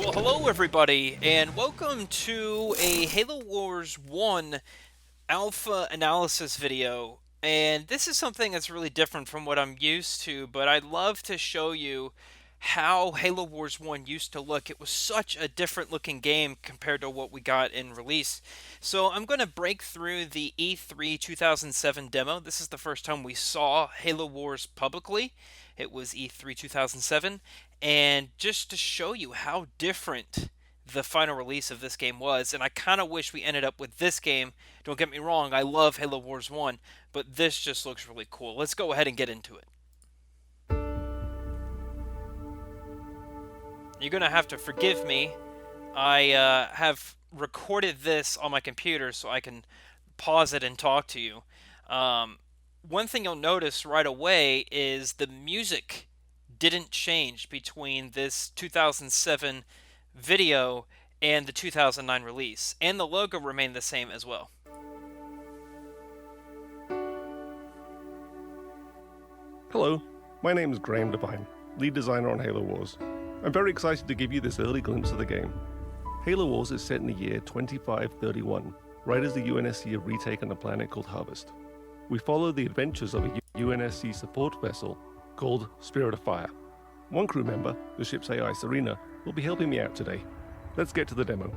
Well, hello everybody, and welcome to a Halo Wars 1 alpha analysis video. And this is something that's really different from what I'm used to, but I'd love to show you how Halo Wars 1 used to look. It was such a different looking game compared to what we got in release. So I'm going to break through the E3 2007 demo. This is the first time we saw Halo Wars publicly. It was E3 2007. And just to show you how different the final release of this game was, and I kind of wish we ended up with this game. Don't get me wrong, I love Halo Wars 1, but this just looks really cool. Let's go ahead and get into it. You're going to have to forgive me. I have recorded this on my computer so I can pause it and talk to you. One thing you'll notice right away is the music didn't change between this 2007 video and the 2009 release, and the logo remained the same as well. Hello, my name is Graham Devine, lead designer on Halo Wars. I'm very excited to give you this early glimpse of the game. Halo Wars is set in the year 2531, right as the UNSC have retaken a planet called Harvest. We follow the adventures of a UNSC support vessel called Spirit of Fire. One crew member, the ship's AI Serena, will be helping me out today. Let's get to the demo.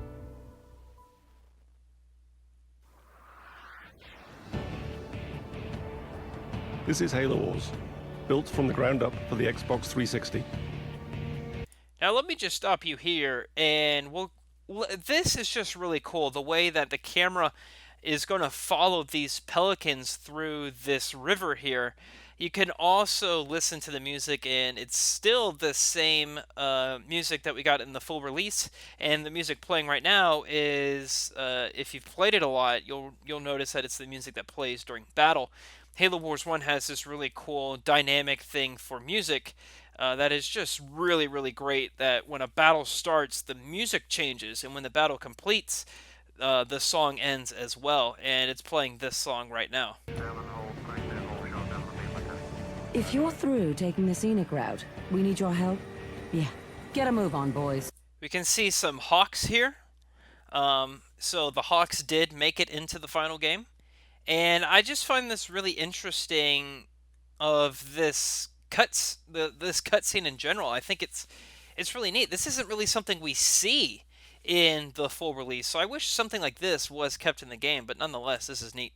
This is Halo Wars, built from the ground up for the Xbox 360. Now let me just stop you here, and this is just really cool, the way that the camera is going to follow these pelicans through this river here. You can also listen to the music, and it's still the same music that we got in the full release. And the music playing right now is, if you've played it a lot, you'll notice that it's the music that plays during battle. Halo Wars 1 has this really cool dynamic thing for music that is just really, really great, that when a battle starts, the music changes, and when the battle completes, the song ends as well, and it's playing this song right now. If you're through taking the scenic route, we need your help. Yeah, get a move on, boys. We can see some Hawks here. So the Hawks did make it into the final game. And I just find this really interesting of this this cutscene in general. I think it's really neat. This isn't really something we see in the full release, so I wish something like this was kept in the game, but nonetheless, this is neat.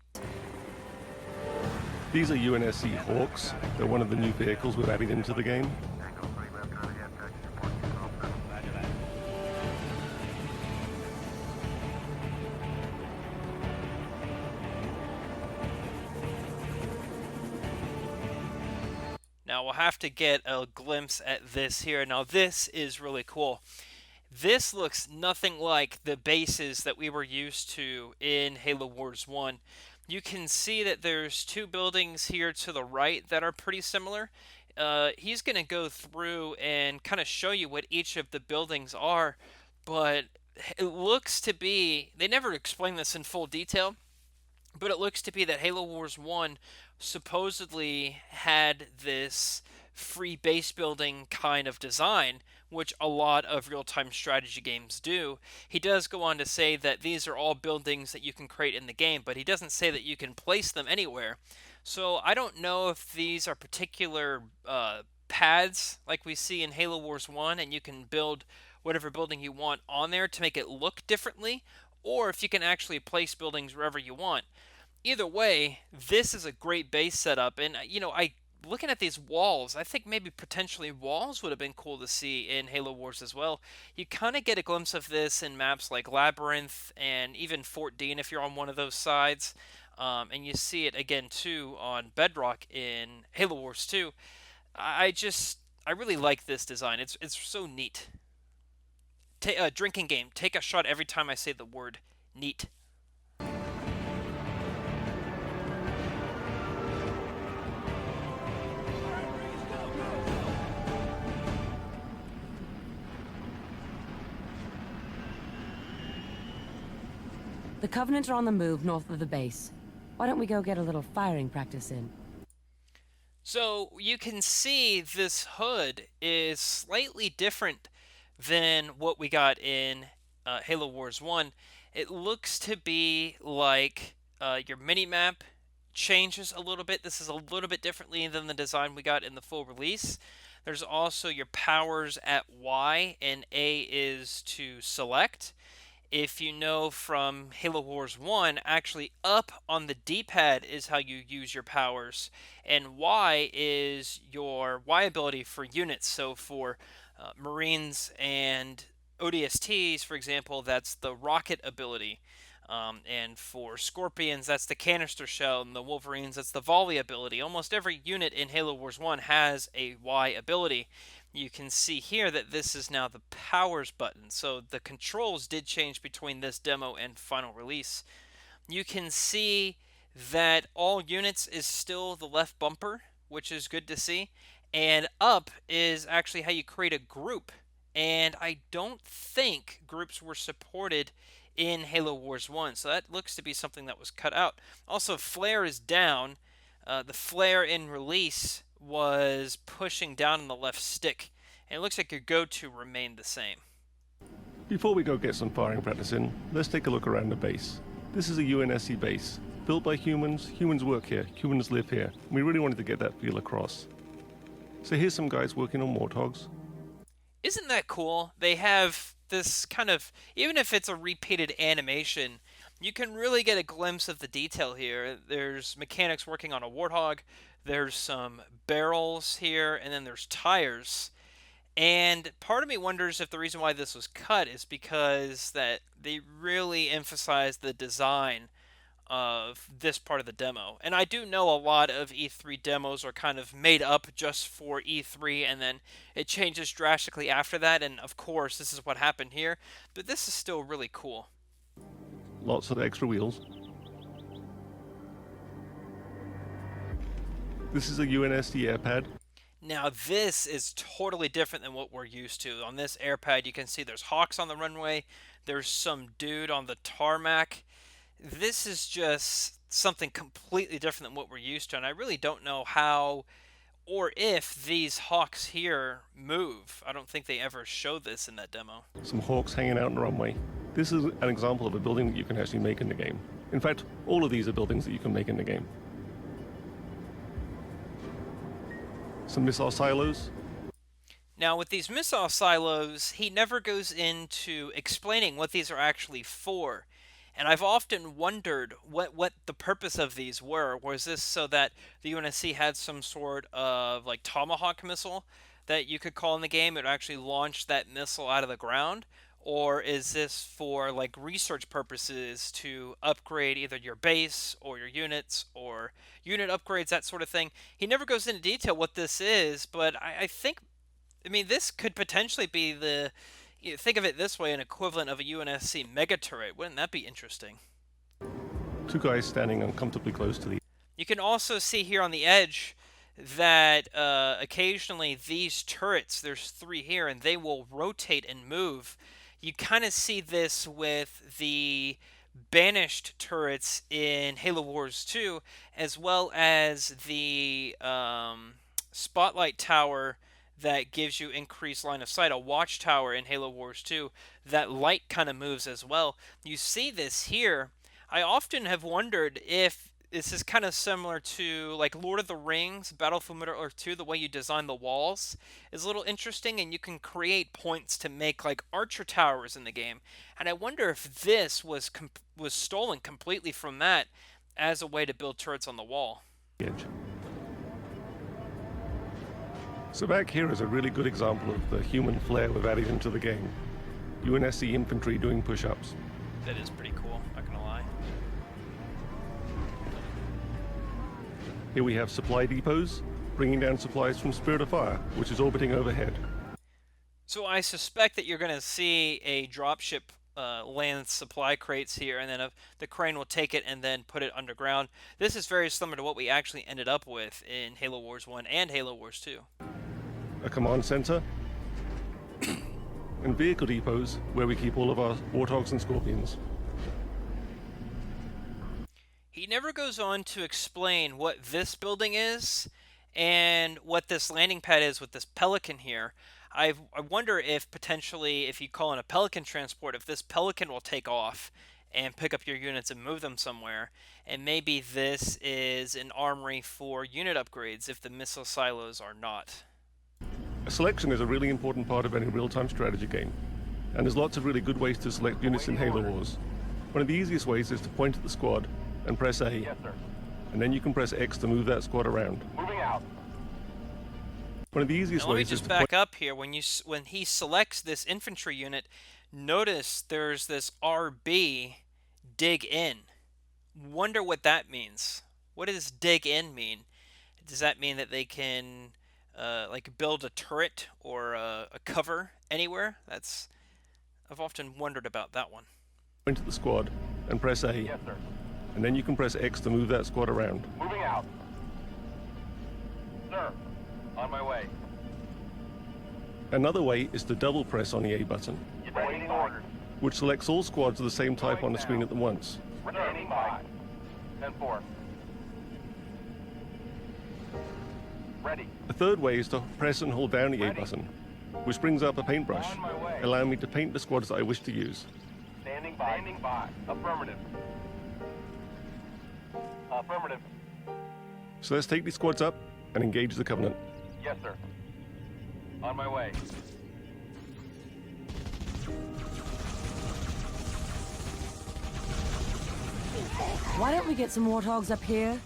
These are UNSC Hawks. They're one of the new vehicles we've added into the game. Now we'll have to get a glimpse at this here. Now this is really cool. This looks nothing like the bases that we were used to in Halo Wars 1. You can see that there's two buildings here to the right that are pretty similar. He's going to go through and kind of show you what each of the buildings are, but it looks to be, they never explain this in full detail, but it looks to be that Halo Wars 1 supposedly had this free base building kind of design, which a lot of real-time strategy games do. He does go on to say that these are all buildings that you can create in the game, but he doesn't say that you can place them anywhere. So I don't know if these are particular pads like we see in Halo Wars 1, and you can build whatever building you want on there to make it look differently, or if you can actually place buildings wherever you want. Either way, this is a great base setup, and looking at these walls, I think maybe potentially walls would have been cool to see in Halo Wars as well. You kind of get a glimpse of this in maps like Labyrinth and even Fort Dean if you're on one of those sides. And you see it again too on Bedrock in Halo Wars 2. I really like this design. It's so neat. Drinking game. Take a shot every time I say the word neat. The Covenant are on the move north of the base. Why don't we go get a little firing practice in? So you can see this hood is slightly different than what we got in Halo Wars 1. It looks to be like your mini map changes a little bit. This is a little bit differently than the design we got in the full release. There's also your powers at Y, and A is to select. If you know from Halo Wars 1, actually up on the D-pad is how you use your powers, and Y is your Y ability for units. So for Marines and ODSTs, for example, that's the rocket ability. And for Scorpions, that's the canister shell, and the Wolverines, that's the volley ability. Almost every unit in Halo Wars 1 has a Y ability. You can see here that this is now the powers button. So the controls did change between this demo and final release. You can see that all units is still the left bumper, which is good to see. And up is actually how you create a group. And I don't think groups were supported in Halo Wars 1, so that looks to be something that was cut out. Also, flare is down. The flare in release was pushing down on the left stick, and it looks like your go-to remained the same. Before we go get some firing practice in, let's take a look around the base. This is a UNSC base, built by humans. Humans work here, humans live here. We really wanted to get that feel across. So here's some guys working on Warthogs. Isn't that cool? They have this kind of, even if it's a repeated animation, you can really get a glimpse of the detail here. There's mechanics working on a Warthog, there's some barrels here, and then there's tires. And part of me wonders if the reason why this was cut is because that they really emphasized the design of this part of the demo. And I do know a lot of E3 demos are kind of made up just for E3 and then it changes drastically after that. And of course, this is what happened here. But this is still really cool. Lots of extra wheels. This is a UNSC airpad. Now this is totally different than what we're used to. On this airpad, you can see there's hawks on the runway. There's some dude on the tarmac. This is just something completely different than what we're used to, and I really don't know how or if these hawks here move. I don't think they ever showed this in that demo. Some hawks hanging out on the runway. This is an example of a building that you can actually make in the game. In fact, all of these are buildings that you can make in the game. Some missile silos. Now, with these missile silos, he never goes into explaining what these are actually for. And I've often wondered what the purpose of these were. Was this so that the UNSC had some sort of like Tomahawk missile that you could call in the game? It would actually launch that missile out of the ground? Or is this for like research purposes to upgrade either your base or your units or unit upgrades, that sort of thing? He never goes into detail what this is, but I think, I mean, this could potentially be the, you think of it this way, an equivalent of a UNSC mega turret. Wouldn't that be interesting? Two guys standing uncomfortably close to the... You can also see here on the edge that occasionally these turrets, there's three here, and they will rotate and move. You kind of see this with the banished turrets in Halo Wars 2, as well as the spotlight tower that gives you increased line of sight, a watchtower in Halo Wars 2. That light kind of moves as well. You see this here. I often have wondered if this is kind of similar to like Lord of the Rings, Battlefield Middle-earth 2, the way you design the walls is a little interesting, and you can create points to make like archer towers in the game. And I wonder if this was stolen completely from that as a way to build turrets on the wall. edge. So back here is a really good example of the human flair we've added into the game. UNSC infantry doing push-ups. That is pretty cool, not gonna lie. Here we have supply depots, bringing down supplies from Spirit of Fire, which is orbiting overhead. So I suspect that you're going to see a dropship land supply crates here, and then the crane will take it and then put it underground. This is very similar to what we actually ended up with in Halo Wars 1 and Halo Wars 2. A command center, and vehicle depots where we keep all of our Warthogs and Scorpions. He never goes on to explain what this building is and what this landing pad is with this Pelican here. I wonder if potentially, if you call in a Pelican transport, if this Pelican will take off and pick up your units and move them somewhere. And maybe this is an armory for unit upgrades if the missile silos are not. Selection is a really important part of any real-time strategy game, and there's lots of really good ways to select units in Halo Wars. One of the easiest ways is to point at the squad and press A, Yes, sir. and then you can press X to move that squad around. Moving out. One of the easiest Now, let me ways is just to back up here. When he selects this infantry unit, notice there's this RB, dig in. Wonder what that means. What does dig in mean? Does that mean that they can like build a turret or a cover anywhere? I've often wondered about that one. point at the squad and press A, Yes, sir. and then you can press X to move that squad around. Moving out. Sir, on my way. Another way is to double press on the A button, Waiting orders. which selects all squads of the same type on the screen at once. Standing by. 10-4. Ready. A third way is to press and hold down the A Ready. button, which brings up a paintbrush, On my way. allowing me to paint the squads that I wish to use. Standing by. Standing by. Affirmative. Affirmative. So let's take these squads up and engage the Covenant. Yes, sir. On my way. Why don't we get some Warthogs up here?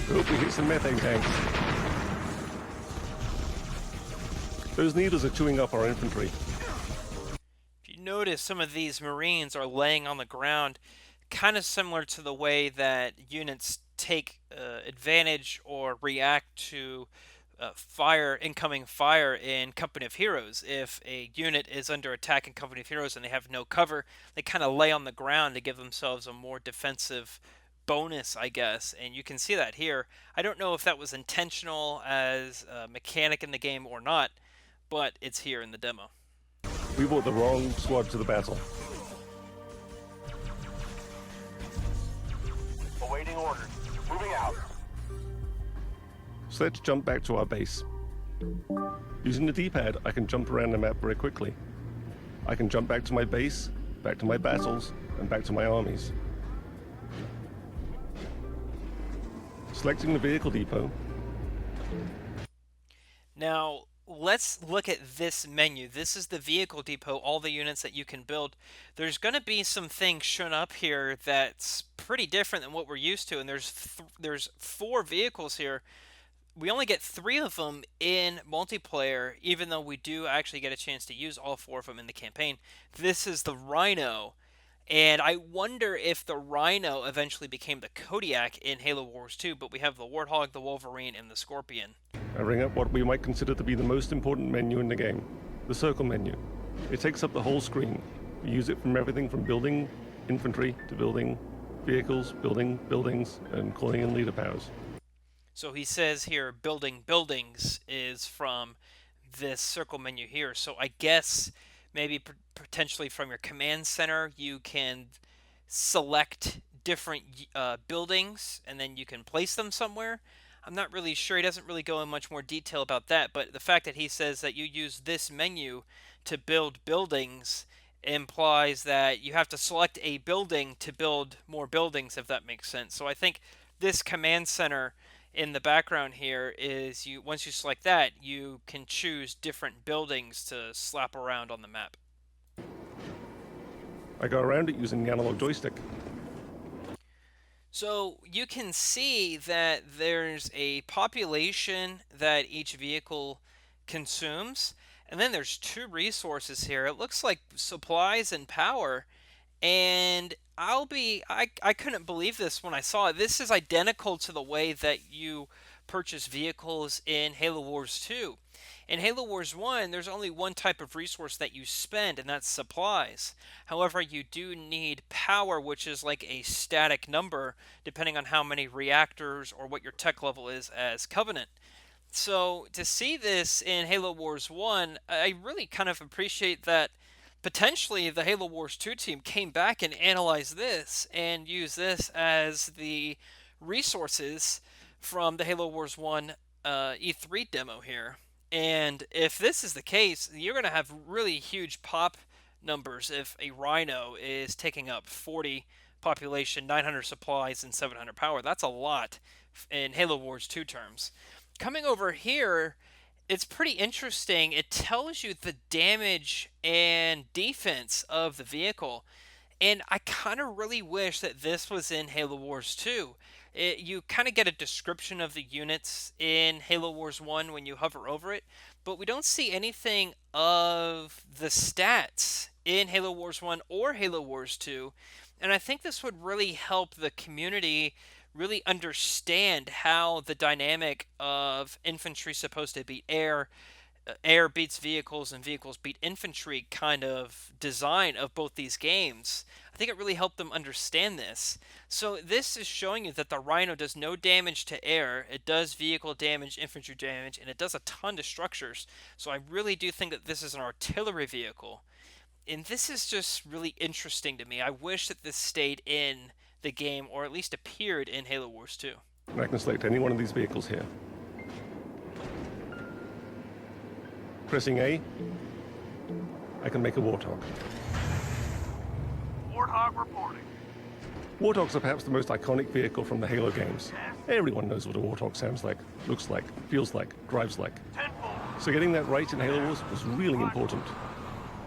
Hope we hit some methane tanks. Those needles are chewing up our infantry. If you notice, some of these Marines are laying on the ground, kind of similar to the way that units take advantage or react to incoming fire in Company of Heroes. If a unit is under attack in Company of Heroes and they have no cover, they kind of lay on the ground to give themselves a more defensive bonus, I guess. And you can see that here. I don't know if that was intentional as a mechanic in the game or not, but it's here in the demo. We brought the wrong squad to the battle. Awaiting orders. Moving out. So let's jump back to our base. Using the D-pad, I can jump around the map very quickly. I can jump back to my base, back to my battles, and back to my armies. Selecting the vehicle depot, Now, let's look at this menu. This is the vehicle depot, all the units that you can build. There's going to be some things shown up here that's pretty different than what we're used to, and there's 4 vehicles here. We only get 3 of them in multiplayer, even though we do actually get a chance to use all 4 of them in the campaign. This is the Rhino, and I wonder if the Rhino eventually became the Kodiak in Halo Wars 2, but we have the Warthog, the Wolverine, and the Scorpion. I bring up what we might consider to be the most important menu in the game, the circle menu. It takes up the whole screen. We use it from everything from building infantry to building vehicles, building buildings, and calling in leader powers. So he says here, building buildings is from this circle menu here. So I guess maybe potentially from your command center, you can select different buildings and then you can place them somewhere. I'm not really sure. He doesn't really go in much more detail about that, but the fact that he says that you use this menu to build buildings implies that you have to select a building to build more buildings, if that makes sense. So I think this command center in the background here is once you select that, you can choose different buildings to slap around on the map. I go around it using the analog joystick. So you can see that there's a population that each vehicle consumes, and then there's 2 resources here. It looks like supplies and power, and I couldn't believe this when I saw it. This is identical to the way that you purchase vehicles in Halo Wars 2. In Halo Wars 1, there's only one type of resource that you spend, and that's supplies. However, you do need power, which is like a static number, depending on how many reactors or what your tech level is as Covenant. So, to see this in Halo Wars 1, I really kind of appreciate that potentially the Halo Wars 2 team came back and analyzed this and used this as the resources from the Halo Wars 1 E3 demo here. And if this is the case, you're going to have really huge pop numbers if a Rhino is taking up 40 population, 900 supplies, and 700 power. That's a lot in Halo Wars 2 terms. Coming over here, it's pretty interesting. It tells you the damage and defense of the vehicle. And I kind of really wish that this was in Halo Wars 2. You kind of get a description of the units in Halo Wars 1 when you hover over it, but we don't see anything of the stats in Halo Wars 1 or Halo Wars 2. And I think this would really help the community really understand how the dynamic of infantry supposed to beat air, air beats vehicles, and vehicles beat infantry kind of design of both these games. I think it really helped them understand this. So this is showing you that the Rhino does no damage to air, it does vehicle damage, infantry damage, and it does a ton to structures. So I really do think that this is an artillery vehicle. And this is just really interesting to me. I wish that this stayed in the game, or at least appeared in Halo Wars 2. And I can select any one of these vehicles here. Pressing A, I can make a Warthog. Warthog reporting. Warthogs are perhaps the most iconic vehicle from the Halo games. Everyone knows what a Warthog sounds like, looks like, feels like, drives like. So getting that right in Halo Wars was really important.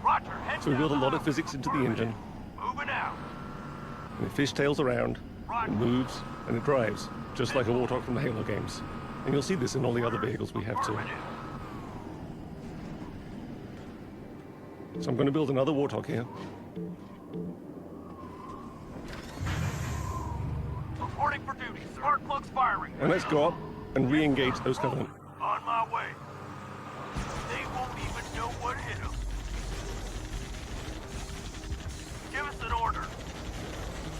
Roger, head So we built a lot of physics into the engine, moving out. and it fishtails around, it moves, and it drives, just like a Warthog from the Halo games. And you'll see this in all the other vehicles we have too. So I'm going to build another Warthog here. Reporting for duty. Spark plugs firing. And let's go up and re-engage those Covenant. On my way. They won't even know what hit them. Give us an order.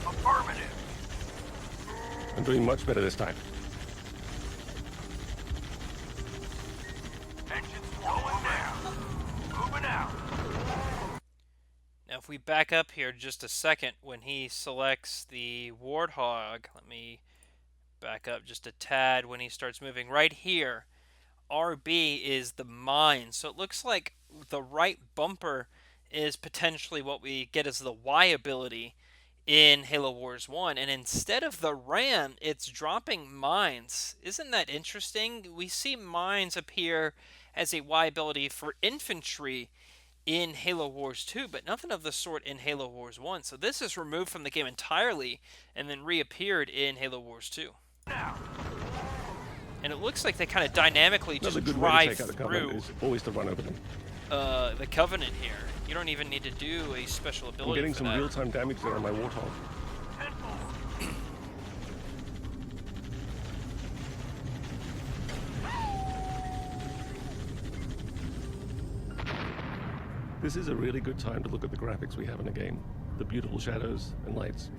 Affirmative. I'm doing much better this time. Engines slowing down. Moving out. Now if we back up here just a second, when he selects the Warthog, let me back up just a tad. When he starts moving right here, RB is the mine. So it looks like the right bumper is potentially what we get as the Y ability in Halo Wars 1. And instead of the ram, it's dropping mines. Isn't that interesting? We see mines appear as a Y ability for infantry in Halo Wars 2, but nothing of the sort in Halo Wars 1. So this is removed from the game entirely and then reappeared in Halo Wars 2. And it looks like they kind of dynamically just Another good way to drive take out the Covenant through is always to run over them. the Covenant here. You don't even need to do a special I'm ability getting for some that. real-time damage there on my Warthog. This is a really good time to look at the graphics we have in the game. The beautiful shadows and lights.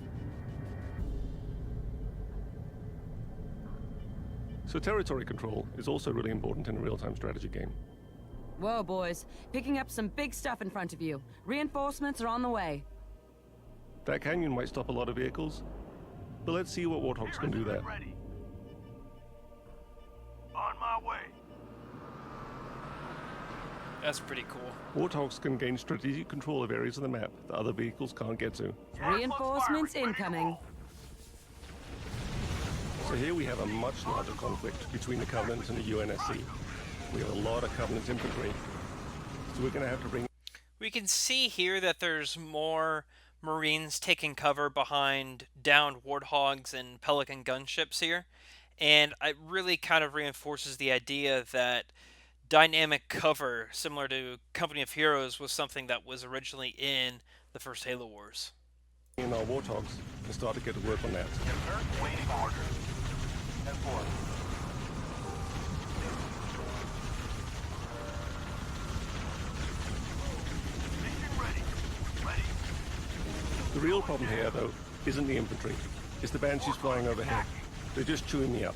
So territory control is also really important in a real-time strategy game. Whoa, boys. Picking up some big stuff in front of you. Reinforcements are on the way. That canyon might stop a lot of vehicles, but let's see what Warthogs can do there. Ready. On my way. That's pretty cool. Warthogs can gain strategic control of areas of the map that other vehicles can't get to. Reinforcements incoming. So here we have a much larger conflict between the Covenant and the UNSC. We have a lot of Covenant infantry, so we're going to have to bring... We can see here that there's more Marines taking cover behind downed Warthogs and Pelican gunships here. And it really kind of reinforces the idea that dynamic cover, similar to Company of Heroes, was something that was originally in the first Halo Wars. ...in our Warthogs and start to get to work on that. Waiting orders. 10-4. Mission ready. Ready. The real problem here, though, isn't the infantry. It's the Banshees flying overhead. They're just chewing me up.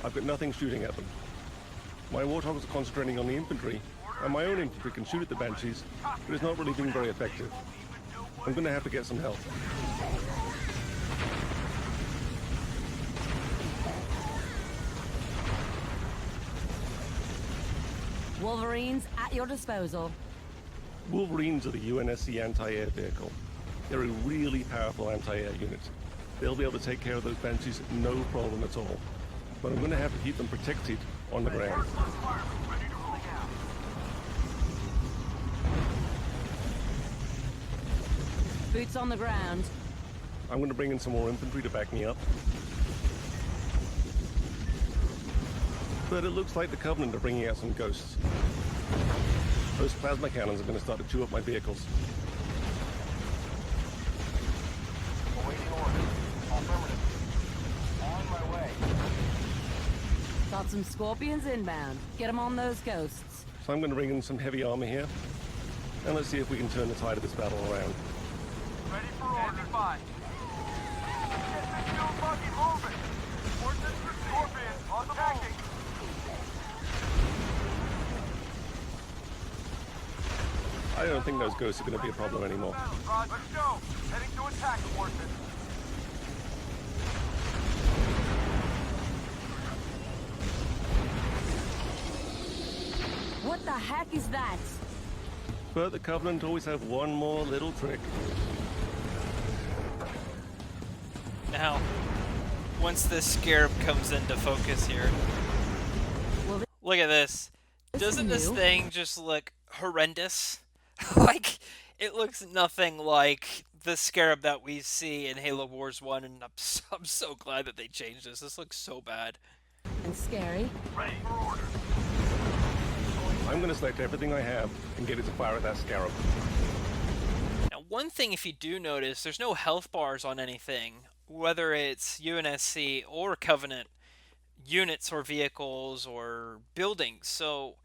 I've got nothing shooting at them. My Warthogs are concentrating on the infantry, and my own infantry can shoot at the Banshees, but it's not really being very effective. I'm going to have to get some help. Wolverines at your disposal. Wolverines are the UNSC anti-air vehicle. They're a really powerful anti-air unit. They'll be able to take care of those Banshees no problem at all. But I'm going to have to keep them protected on the ground. Ready to roll out. Boots on the ground. I'm going to bring in some more infantry to back me up. But it looks like the Covenant are bringing out some ghosts. Those plasma cannons are going to start to chew up my vehicles. Awaiting orders. Affirmative. On my way. Got some Scorpions inbound. Get them on those ghosts. So I'm going to bring in some heavy armor here. And let's see if we can turn the tide of this battle around. Ready for order. Get the fuel buggy moving. Forces for Scorpion on the move. I don't think those ghosts are going to be a problem anymore. Let's go. Heading to attack forces. What the heck is that? But the Covenant always have one more little trick. Now, once this Scarab comes into focus here, Well, look at this. this Doesn't is this new. thing just look horrendous? Like, it looks nothing like the Scarab that we see in Halo Wars 1, and I'm so glad that they changed this. This looks so bad. And scary. Ready for order. I'm going to select everything I have and get it to fire at that Scarab. Now, one thing, if you do notice, there's no health bars on anything, whether it's UNSC or Covenant units or vehicles or buildings. So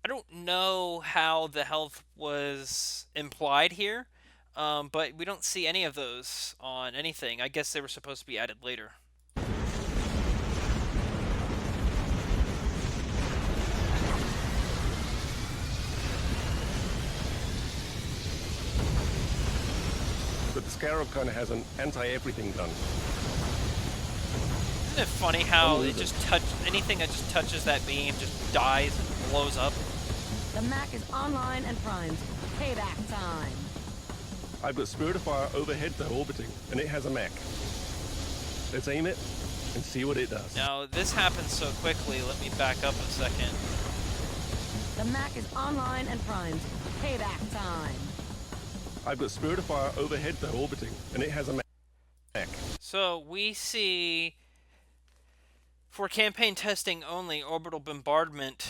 I don't know how the health was implied here, but we don't see any of those on anything. I guess they were supposed to be added later. But the Scarab kind of has an anti-everything gun. Isn't it funny how Oh, it just anything that just touches that beam just dies and blows up? The Mac is online and primed. Payback time. I've got Spirit of Fire overhead though orbiting, and it has a mech. Let's aim it and see what it does. Now, this happens so quickly. Let me back up a second. The Mac is online and primed. Payback time. I've got Spirit of Fire overhead though orbiting, and it has a mech. So we see, for campaign testing only, orbital bombardment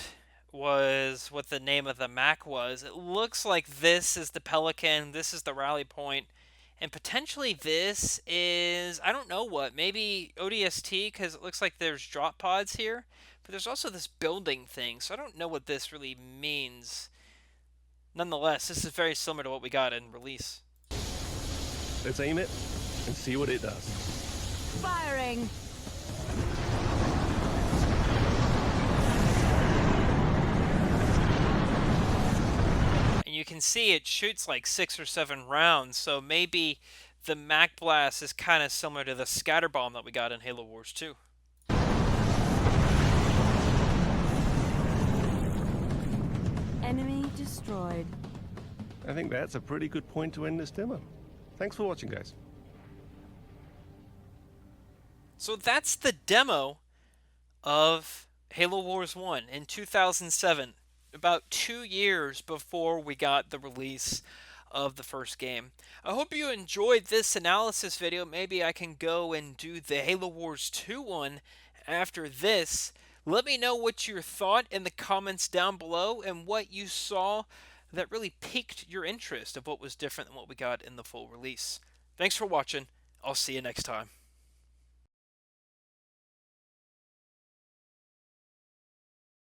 was what the name of the Mac was. It looks like this is the Pelican, this is the rally point, and potentially this is, I don't know what, maybe ODST, because it looks like there's drop pods here, but there's also this building thing, so I don't know what this really means. Nonetheless, this is very similar to what we got in release. Let's aim it and see what it does. Firing. And you can see it shoots like 6 or 7 rounds, so maybe the Mac Blast is kind of similar to the scatter bomb that we got in Halo Wars 2. Enemy destroyed. I think that's a pretty good point to end this demo. Thanks for watching, guys. So that's the demo of Halo Wars 1 in 2007, about 2 years before we got the release of the first game. I hope you enjoyed this analysis video. Maybe I can go and do the Halo Wars 2 one after this. Let me know what you thought in the comments down below and what you saw that really piqued your interest of what was different than what we got in the full release. Thanks for watching. I'll see you next time.